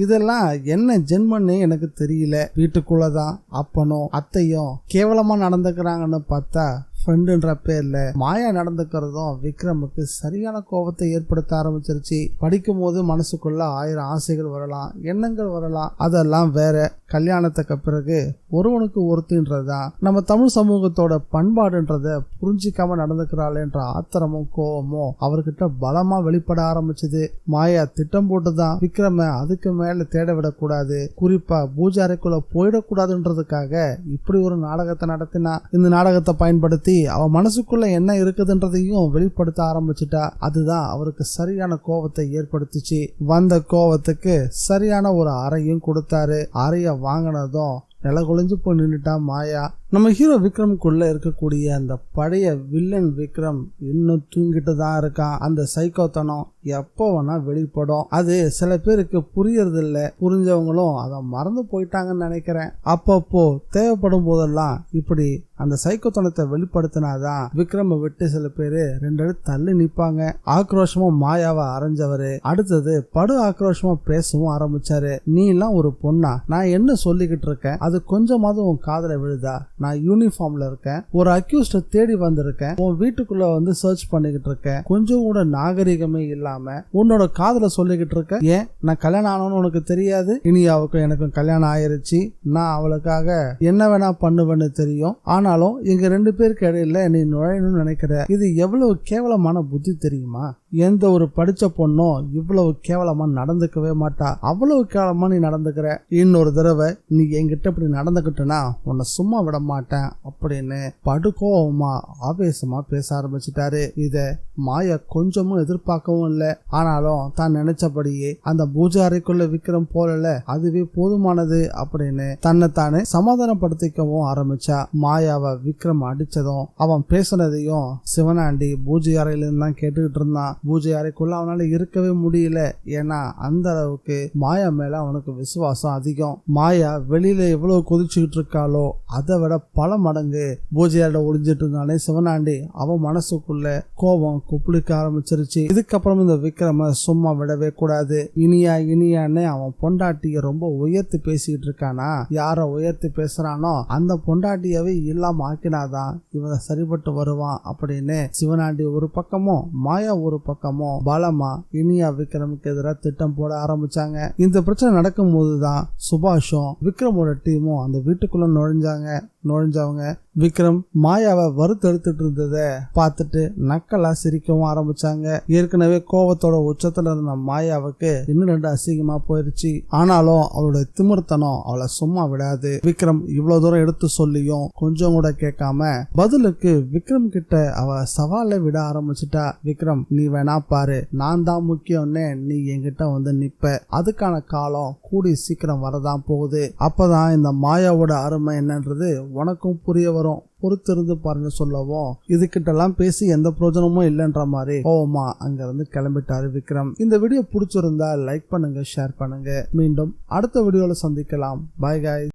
இதெல்லாம் என்ன ஜென்மன்னு எனக்கு தெரியல. வீட்டுக்குள்ளதான் அப்பனும் அத்தையும் கேவலமா நடந்துக்கிறாங்கன்னு பார்த்தா ஃப்ரெண்டுன்ற பேர்ல மாயா நடந்துக்கிறதும் விக்ரமுக்கு சரியான கோபத்தை ஏற்படுத்த ஆரம்பிச்சிருச்சு. படிக்கும் போது மனசுக்குள்ள 1000 ஆசைகள் வரலாம், எண்ணங்கள் வரலாம், அதெல்லாம் வேற. கல்யாணத்துக்கு பிறகு ஒருவனுக்கு ஒருத்தின்றதுதான் நம்ம தமிழ் சமூகத்தோட பண்பாடுன்றத புரிஞ்சிக்காம நடந்துக்கிறாள்ன்ற ஆத்திரமும் கோபமும் அவர்கிட்ட பலமா வெளிப்பட ஆரம்பிச்சது. மாயா திட்டம் போட்டுதான் விக்ரம அதுக்கு மேல தேட விடக்கூடாது, குறிப்பா பூஜாரைக்குள்ள போயிடக்கூடாதுன்றதுக்காக இப்படி ஒரு நாடகத்தை நடத்தினா. இந்த நாடகத்தை பயன்படுத்தி அவ மனசுக்குள்ள என்ன இருக்குதுன்றதையும் வெளிப்படுத்த ஆரம்பிச்சுட்டா. அதுதான் அவருக்கு சரியான கோபத்தை ஏற்படுத்துச்சு. வந்த கோபத்துக்கு சரியான ஒரு அறையும் கொடுத்தாரு. அறைய வாங்கினதும் நிலகுலைஞ்சு போய் நின்றுட்டா மாயா. நம்ம ஹீரோ விக்ரமுக்குள்ள இருக்கக்கூடிய அந்த பழைய வில்லன் விக்ரம் இன்னும் தூங்கிட்டு தான் இருக்கான். அந்த சைக்கோத்தனம் எப்போ வேணா வெளிப்படும். அது சில பேருக்கு புரியறது இல்ல, புரிஞ்சவங்களும் அதை மறந்து போயிட்டாங்கன்னு நினைக்கிறேன். அப்பப்போ தேவைப்படும் போதெல்லாம் இப்படி அந்த சைக்கோத்தனத்தை வெளிப்படுத்தினாதான் விக்ரம விட்டு சில பேரு 2 அடி தள்ளி நிப்பாங்க. ஆக்ரோஷமா மாயாவை அரைஞ்சவரு அடுத்தது படு ஆக்ரோஷமா பேசவும் ஆரம்பிச்சாரு. நீ எல்லாம் ஒரு பொண்ணா? நான் என்ன சொல்லிக்கிட்டு இருக்கேன் அது கொஞ்சமாவது உன் காதல விழுதா? நான் யூனிஃபார்ம்ல இருக்கேன், ஒரு அக்யூஸ்ட தேடி வந்திருக்கேன், உன் வீட்டுக்குள்ள வந்து சர்ச் பண்ணிக்கிட்டு இருக்கேன், கொஞ்சம் கூட நாகரிகமே இல்லாம உன்னோட காதல சொல்லிக்கிட்டு இருக்க. ஏன் நான் கல்யாணம் ஆனோன்னு உனக்கு தெரியாது? இனி அவளுக்கும் எனக்கும் கல்யாணம் ஆயிருச்சு, நான் அவளுக்காக என்ன வேணா பண்ணுவேன்னு தெரியும், ஆனாலும் எங்க 2 பேருக்கு இடையில நீ நுழையணும்னு நினைக்கிற. இது எவ்வளவு கேவலமான புத்தி தெரியுமா? எந்த ஒரு படிச்ச பொண்ணும் இவ்வளவு கேவலமா நடந்துக்கவே மாட்டா. அவ்வளவு கேவலமா நீ நடந்துக்கிற. இன்னொரு தடவை நீ என்கிட்ட இப்படி நடந்துக்கிட்டனா உன்னை சும்மா விட மாட்டேன் அப்படின்னு படுகோவமா ஆவேசமா பேச ஆரம்பிச்சுட்டாரு. இத மாயா கொஞ்சமும் எதிர்பார்க்கவும் இல்லை. ஆனாலும் தான் நினைச்சபடியே அந்த பூஜை அறைக்குள்ள விக்ரம் போலல, அதுவே போதுமானது அப்படின்னு தன்னைத்தானே சமாதானப்படுத்திக்கவும் ஆரம்பிச்சா. மாயாவை விக்ரம் அடிச்சதும் அவன் பேசுனதையும் சிவனாண்டி பூஜை அறையில இருந்து தான் கேட்டுக்கிட்டு இருந்தான். பூஜை அறைக்குள்ள அவனால இருக்கவே முடியல. ஏன்னா அந்த அளவுக்கு மாயா மேல அவனுக்கு விசுவாசம் அதிகம். மாயா வெளியில எவ்வளவு கொதிச்சுக்கிட்டு இருக்காளோ அதை விட பல மடங்கு பூஜையாட ஒளிஞ்சிட்டு இருந்தாலே சிவனாண்டி அவன் மனசுக்குள்ள கோபம் குப்பிளிக்க ஆரம்பிச்சிருச்சு. இதுக்கப்புறம் இந்த விக்ரம சும்மா விடவே கூடாது. இனியான்னு அவன் பொண்டாட்டிய ரொம்ப உயர்த்தி பேசிட்டு இருக்கானா. யார உயர்த்தி பேசுறானோ அந்த பொண்டாட்டியவே இல்லாம ஆக்கினாதான் இவன் சரிபட்டு வருவான் அப்படின்னு சிவனாண்டி ஒரு பக்கமும் மாயா ஒரு பக்கமும் பலமா இனியா விக்ரமுக்கு எதிராக திட்டம் போட ஆரம்பிச்சாங்க. இந்த பிரச்சனை நடக்கும் போதுதான் சுபாஷும் விக்ரமோட டீமும் அந்த வீட்டுக்குள்ள நுழைஞ்சவங்க விக்ரம் மாயாவை வறுத்தெடுத்துட்டு இருந்தத பார்த்துட்டு நக்கலா சிரிக்கவும் ஆரம்பிச்சாங்க. ஏற்கனவே கோபத்தோட உச்சத்துல இருந்த மாயாவுக்கு இன்னும் 2 அசிங்கமா போயிருச்சு. ஆனாலும் அவளோட திமிர்த்தனம் அவளை சும்மா விடாது. விக்ரம் இவ்வளவு தூரம் எடுத்து சொல்லியும் கொஞ்சம் கூட கேட்காம பதிலுக்கு விக்ரம் கிட்ட அவ சவாலை விட ஆரம்பிச்சுட்டா. விக்ரம் நீ வேணா பாரு, நான் தான் முக்கியம்னு நீ என்கிட்ட வந்து நிப்ப, அதுக்கான காலம் கூடி சீக்கிரம் வரதான் போகுது. அப்பதான் இந்த மாயாவோட அருமை என்னன்றது உனக்கும் புரிய வரும், பொறுத்திருந்து பாருன்னு சொல்லவும் இதுகிட்டெல்லாம் பேசி எந்த பிரயோஜனமும் இல்லைன்ற மாதிரி கோவமா அங்க இருந்து கிளம்பிட்டாரு விக்ரம். இந்த வீடியோ பிடிச்சிருந்தா லைக் பண்ணுங்க, ஷேர் பண்ணுங்க. மீண்டும் அடுத்த வீடியோல சந்திக்கலாம். Bye guys.